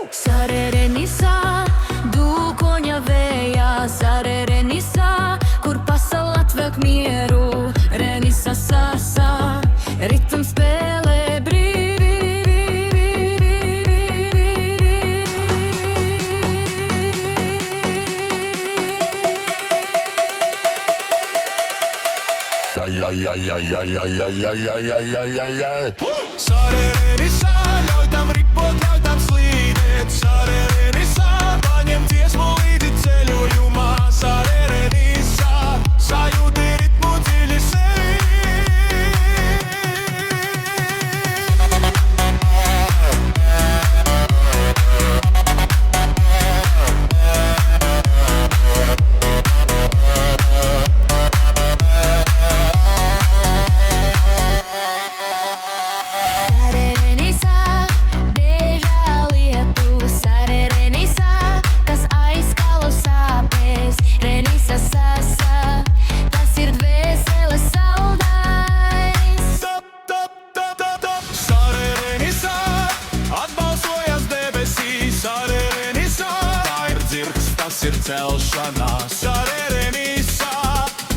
Sarerenisa, dūkoņa vējā, sarerenisa, kur pasaulē tvek mieru, renisa sasa, ritm spēlē Sarerenisa, ļauj tam ripot, ļauj tam slīdēt. Sarerenisa, paņem dziesmu līdzi ceļojumā. Sarerenisa, sajūti ritmu dziļi sevī. Ir celšanās, sarerenisa,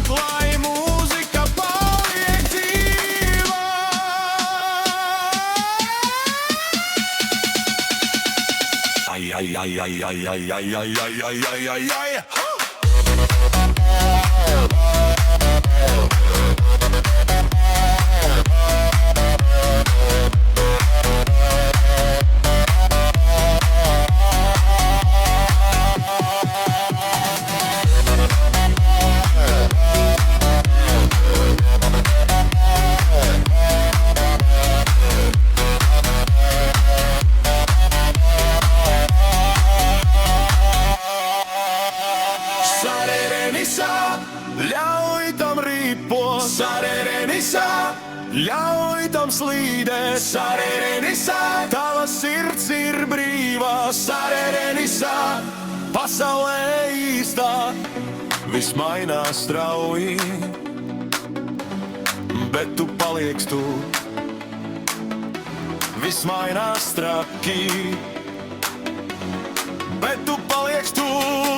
lai mūzika paliek dzīva. Ļauj tam ripot, sarerenisa, ļauj tam slīdēt, sarerenisa, tava sirds ir brīvā, sarerenisa, pasaulē īstā, viss mainās strauji, bet tu paliec tu, viss mainās traki, bet tu paliec tu.